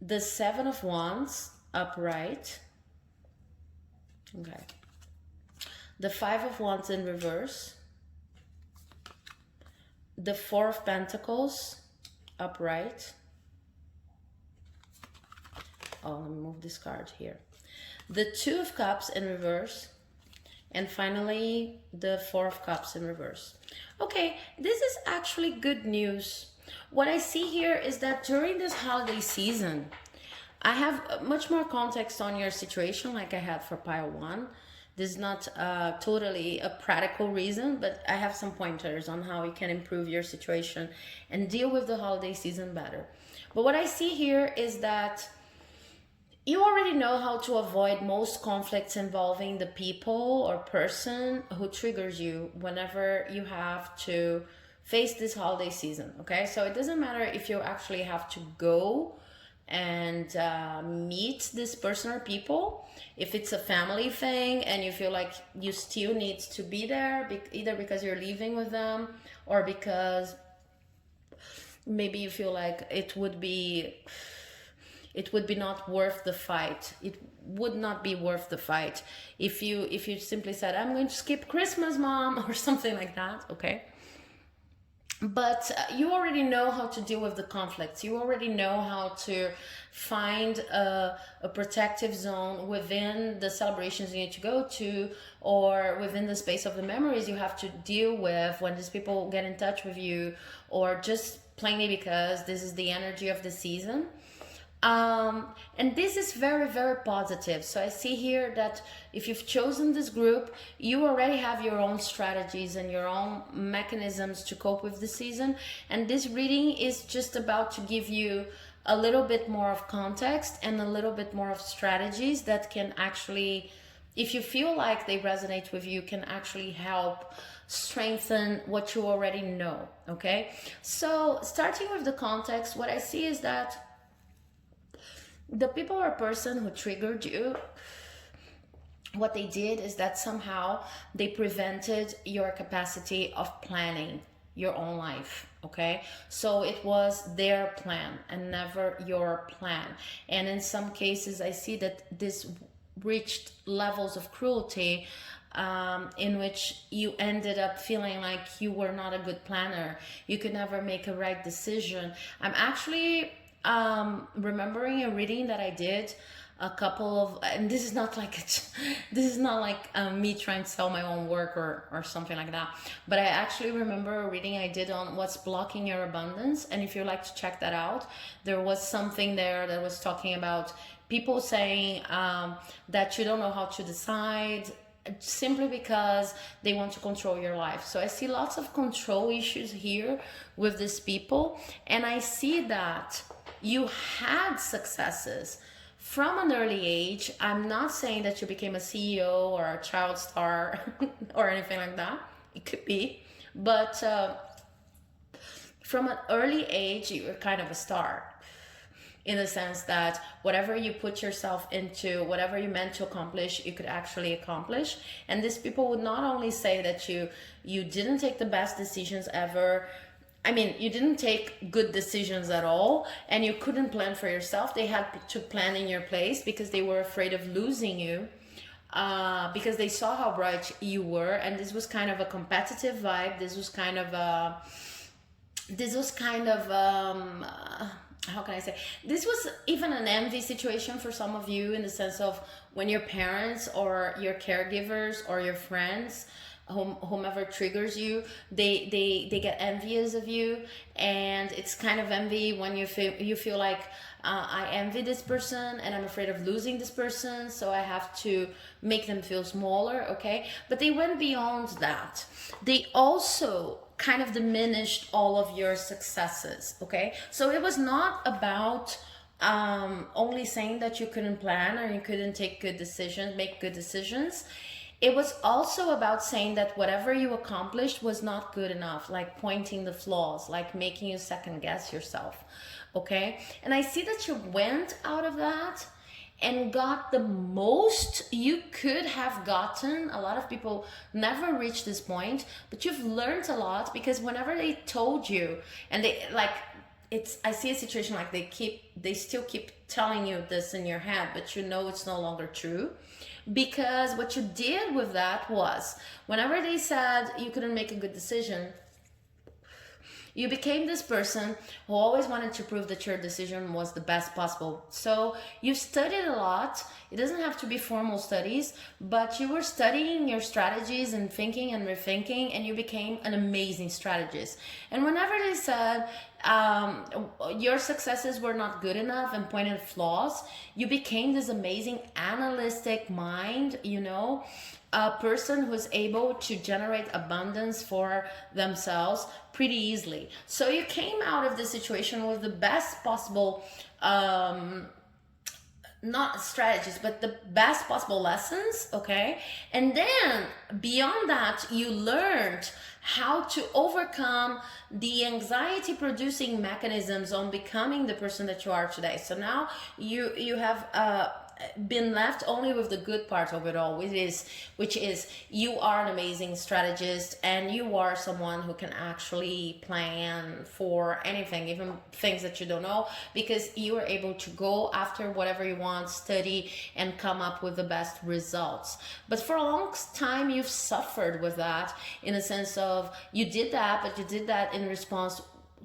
The Seven of Wands upright. Okay. The Five of Wands in reverse. The Four of Pentacles upright. Oh, let me move this card here. The Two of Cups in reverse. And finally, the Four of Cups in reverse. Okay, this is actually good news. What I see here is that during this holiday season, I have much more context on your situation like I had for pile one. This is not totally a practical reason, but I have some pointers on how you can improve your situation and deal with the holiday season better. But what I see here is that you already know how to avoid most conflicts involving the people or person who triggers you whenever you have to face this holiday season, okay? So it doesn't matter if you actually have to go and meet this person or people. If it's a family thing and you feel like you still need to be there, either because you're leaving with them or because maybe you feel like it would be not worth the fight. It would not be worth the fight if you simply said, I'm going to skip Christmas, mom, or something like that, okay? But you already know how to deal with the conflicts. You already know how to find a protective zone within the celebrations you need to go to, or within the space of the memories you have to deal with when these people get in touch with you, or just plainly because this is the energy of the season. And this is very, very positive. So I see here that if you've chosen this group, you already have your own strategies and your own mechanisms to cope with the season. And this reading is just about to give you a little bit more of context and a little bit more of strategies that can actually, if you feel like they resonate with you, can actually help strengthen what you already know, okay? So starting with the context, what I see is that the people or person who triggered you, what they did is that somehow they prevented your capacity of planning your own life, okay? So it was their plan and never your plan. And in some cases I see that this reached levels of cruelty, in which you ended up feeling like you were not a good planner, you could never make a right decision. I'm actually remembering a reading that I did a couple of, and this is not like this is not like me trying to sell my own work or something like that, but I actually remember a reading I did on what's blocking your abundance. And if you'd like to check that out, there was something there that was talking about people saying that you don't know how to decide simply because they want to control your life. So I see lots of control issues here with these people, and I see that you had successes from an early age. I'm not saying that you became a CEO or a child star or anything like that. It could be, but from an early age, you were kind of a star, in the sense that whatever you put yourself into, whatever you meant to accomplish, you could actually accomplish. And these people would not only say that you didn't take the best decisions ever, I mean, you didn't take good decisions at all, and you couldn't plan for yourself. They had to plan in your place because they were afraid of losing you, because they saw how bright you were. And this was kind of a competitive vibe. This was kind of how can I say? This was even an envy situation for some of you, in the sense of when your parents or your caregivers or your friends, whomever triggers you, they get envious of you. And it's kind of envy when you feel like, I envy this person and I'm afraid of losing this person, so I have to make them feel smaller, okay? But they went beyond that. They also kind of diminished all of your successes, okay? So it was not about only saying that you couldn't plan or you couldn't take good decisions, make good decisions. It was also about saying that whatever you accomplished was not good enough, like pointing the flaws, like making you second guess yourself, okay? And I see that you went out of that and got the most you could have gotten. A lot of people never reach this point, but you've learned a lot, because whenever they told you, and they like, I see a situation like they still keep telling you this in your head, but you know it's no longer true. Because what you did with that was, whenever they said you couldn't make a good decision, you became this person who always wanted to prove that your decision was the best possible. So you studied a lot. It doesn't have to be formal studies, but you were studying your strategies and thinking and rethinking, and you became an amazing strategist. And whenever they said your successes were not good enough and pointed flaws, you became this amazing analytic mind, you know, a person who's able to generate abundance for themselves pretty easily. So you came out of the situation with the best possible not strategies, but the best possible lessons, okay? And then beyond that, you learned how to overcome the anxiety producing mechanisms on becoming the person that you are today. So now you have been left only with the good part of it all, which is you are an amazing strategist, and you are someone who can actually plan for anything, even things that you don't know, because you are able to go after whatever you want, study, and come up with the best results. But for a long time you've suffered with that, in a sense of you did that, but you did that in response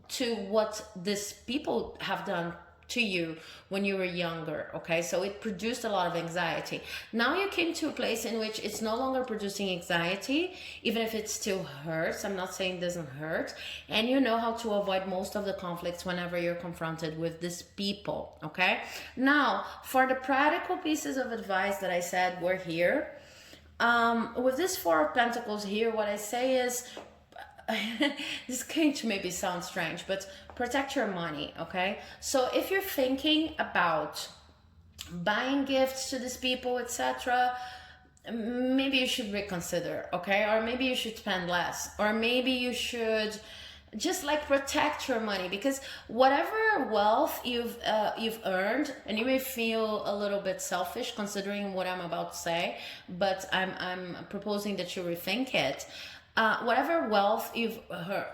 to what these people have done to you when you were younger, okay? So it produced a lot of anxiety. Now you came to a place in which it's no longer producing anxiety, even if it still hurts. I'm not saying it doesn't hurt. And you know how to avoid most of the conflicts whenever you're confronted with these people, okay? Now, for the practical pieces of advice that I said were here, with this Four of Pentacles here, what I say is, this is going to maybe sound strange, but protect your money, okay? So if you're thinking about buying gifts to these people, etc., maybe you should reconsider, okay? Or maybe you should spend less, or maybe you should just like protect your money, because whatever wealth you've earned, and you may feel a little bit selfish considering what I'm about to say, but I'm proposing that you rethink it. whatever wealth you've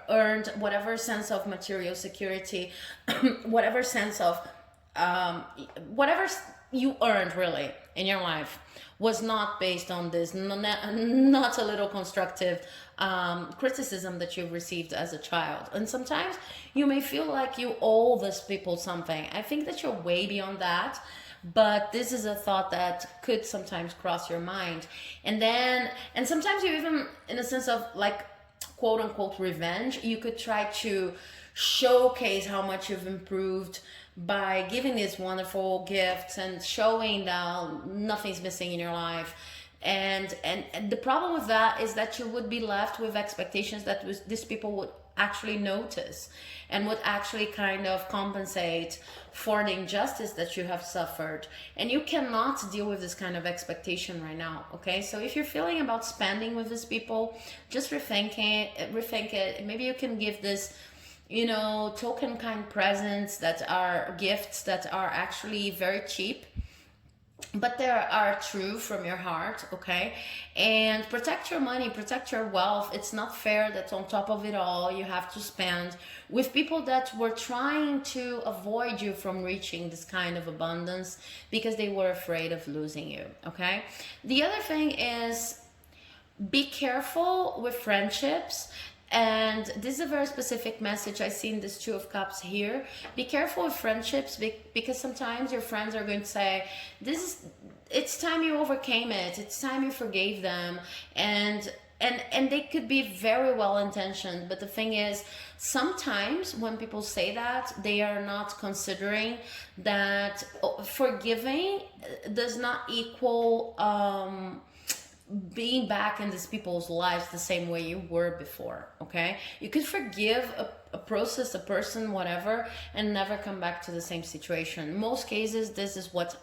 earned, whatever sense of material security, whatever sense of whatever you earned really in your life was not based on this not a little constructive criticism that you've received as a child. And sometimes you may feel like you owe these people something. I think that you're way beyond that, but this is a thought that could sometimes cross your mind. And sometimes you even, in a sense of like quote unquote revenge, you could try to showcase how much you've improved by giving these wonderful gifts and showing that nothing's missing in your life. And the problem with that is that you would be left with expectations that these people would actually notice and would actually kind of compensate for the injustice that you have suffered. And you cannot deal with this kind of expectation right now, okay? So if you're feeling about spending with these people, just rethink it. Maybe you can give this, you know, token kind presents that are gifts that are actually very cheap, but they are true from your heart, okay? And protect your money, protect your wealth. It's not fair that on top of it all you have to spend with people that were trying to avoid you from reaching this kind of abundance because they were afraid of losing you, okay? The other thing is, be careful with friendships. And this is a very specific message I see in this Two of Cups here. Be careful with friendships because sometimes your friends are going to say, it's time you overcame it. It's time you forgave them. And they could be very well intentioned. But the thing is, sometimes when people say that, they are not considering that forgiving does not equal being back in these people's lives the same way you were before, okay? You could forgive a process, a person, whatever, and never come back to the same situation. Most cases, this is what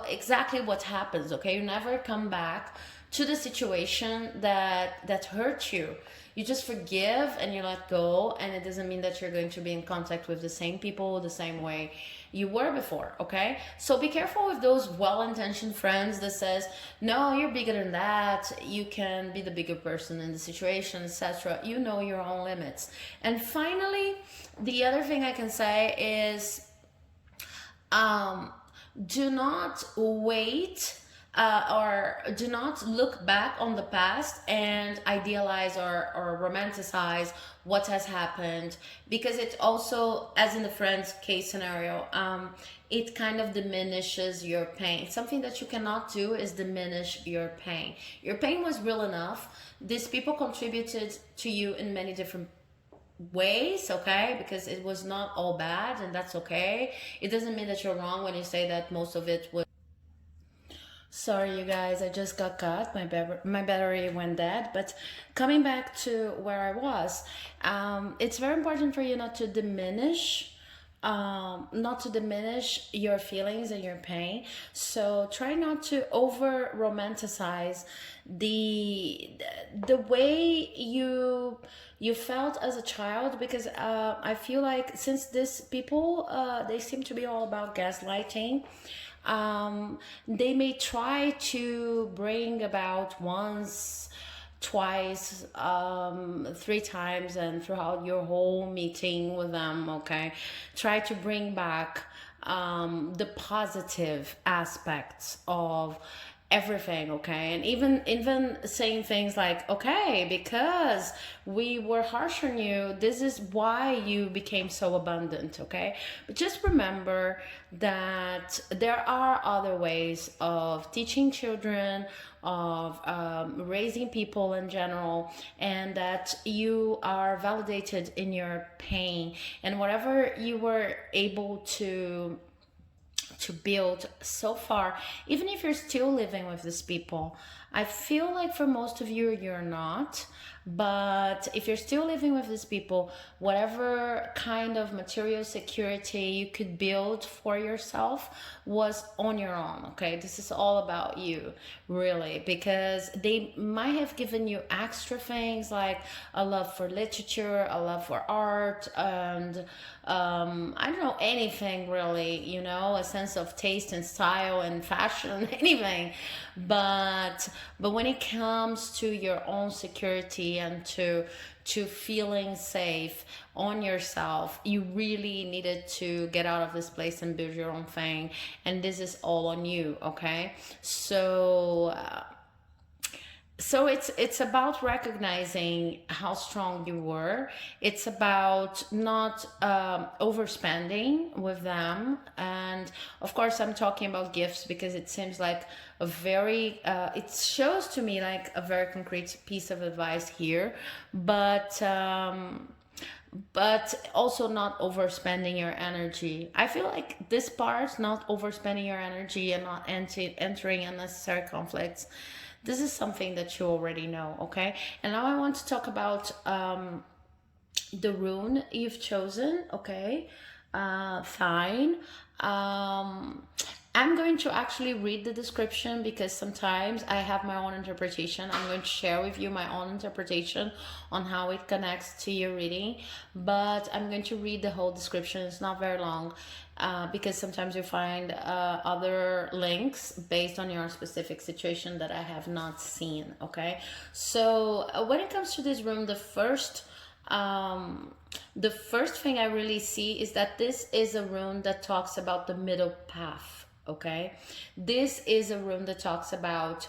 exactly what happens, okay? You never come back to the situation that hurt you. You just forgive and you let go, and it doesn't mean that you're going to be in contact with the same people the same way you were before, okay? So be careful with those well-intentioned friends that says, no, you're bigger than that, you can be the bigger person in the situation, etc. You know your own limits. And finally, the other thing I can say is, do not wait or do not look back on the past and idealize or romanticize what has happened, because it also, as in the friend's case scenario, it kind of diminishes your pain. Something that you cannot do is diminish your pain. Your pain was real enough. These people contributed to you in many different ways, okay, because it was not all bad, and that's okay. It doesn't mean that you're wrong when you say that most of it was. Sorry, you guys, I just got cut. My battery went dead. But coming back to where I was, it's very important for you not to diminish your feelings and your pain. So try not to over romanticize the way you felt as a child, because I feel like since these people they seem to be all about gaslighting. They may try to bring about once, twice, 3 times, and throughout your whole meeting with them, okay, try to bring back the positive aspects of everything, okay? And even saying things like, okay, because we were harsh on you, this is why you became so abundant, okay? But just remember that there are other ways of teaching children, of raising people in general, and that you are validated in your pain, and whatever you were able to build so far, even if you're still living with these people. I feel like for most of you, you're not. But if you're still living with these people, whatever kind of material security you could build for yourself was on your own, okay? This is all about you, really, because they might have given you extra things like a love for literature, a love for art, and I don't know, anything really, you know, a sense sense of taste and style and fashion, anything. But when it comes to your own security and to feeling safe on yourself, you really needed to get out of this place and build your own thing, and this is all on you. Okay, so it's about recognizing how strong you were. It's about not overspending with them. And of course I'm talking about gifts because it seems like a very it shows to me like a very concrete piece of advice here. But also not overspending your energy. I feel like this part, not overspending your energy and not entering unnecessary conflicts, this is something that you already know. Okay, and now I want to talk about the rune you've chosen. Okay, fine. I'm going to actually read the description because sometimes I have my own interpretation. I'm going to share with you my own interpretation on how it connects to your reading, but I'm going to read the whole description. It's not very long. Because sometimes you find other links based on your specific situation that I have not seen. Okay, so when it comes to this room, the first thing I really see is that this is a room that talks about the middle path. Okay, this is a room that talks about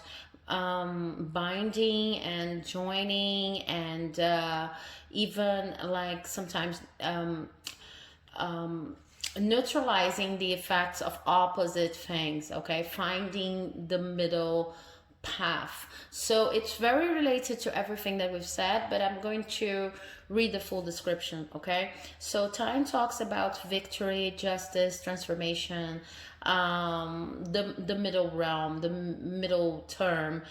binding and joining, and even like sometimes neutralizing the effects of opposite things. Okay, finding the middle path. So it's very related to everything that we've said, but I'm going to read the full description. Okay, so time talks about victory, justice, transformation, the middle realm, the middle term,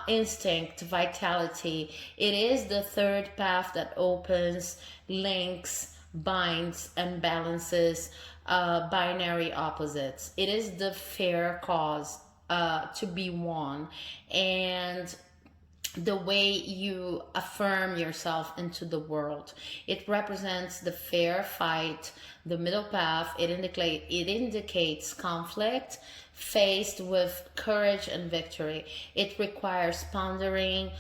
instinct, vitality. It is the third path that opens, links, binds, and balances binary opposites. It is the fair cause to be won, and the way you affirm yourself into the world. It represents the fair fight, the middle path. It indicates conflict faced with courage and victory. It requires pondering,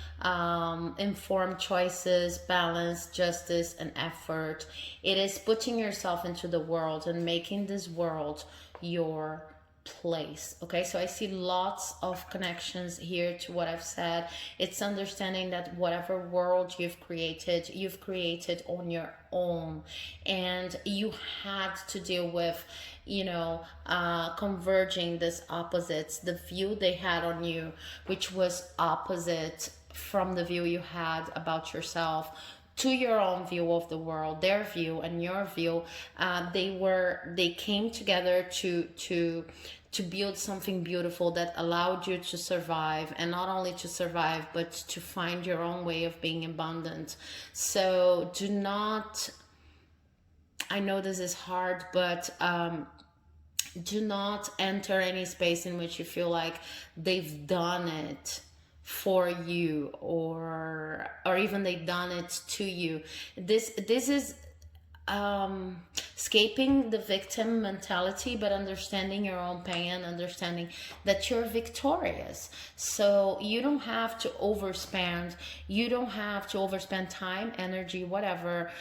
informed choices, balance, justice, and effort. It is putting yourself into the world and making this world your place. Okay, so I see lots of connections here to what I've said. It's understanding that whatever world you've created on your own, and you had to deal with, converging these opposites, the view they had on you, which was opposite from the view you had about yourself, to your own view of the world. Their view and your view, they came together to build something beautiful that allowed you to survive, and not only to survive, but to find your own way of being abundant. So do not, I know this is hard, but do not enter any space in which you feel like they've done it for you, or even they've done it to you. This is escaping the victim mentality, but understanding your own pain, understanding that you're victorious. So you don't have to overspend. You don't have to overspend time, energy, whatever.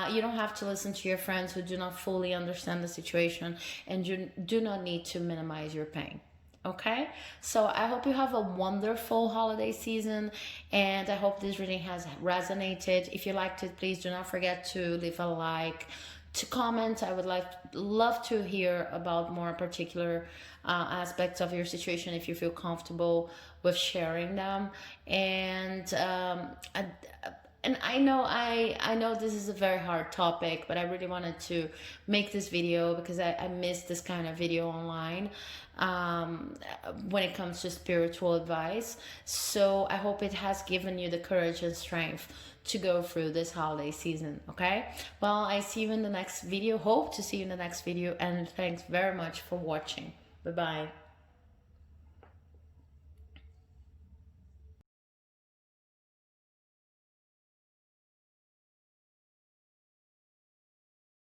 You don't have to listen to your friends who do not fully understand the situation, and you do not need to minimize your pain. Okay, so I hope you have a wonderful holiday season, and I hope this reading has resonated. If you liked it, please do not forget to leave a like, to comment. I would love to hear about more particular aspects of your situation, if you feel comfortable with sharing them. And I know this is a very hard topic, but I really wanted to make this video because I missed this kind of video online when it comes to spiritual advice. So I hope it has given you the courage and strength to go through this holiday season. Okay, well, I see you in the next video. Hope to see you in the next video, and thanks very much for watching. Bye bye.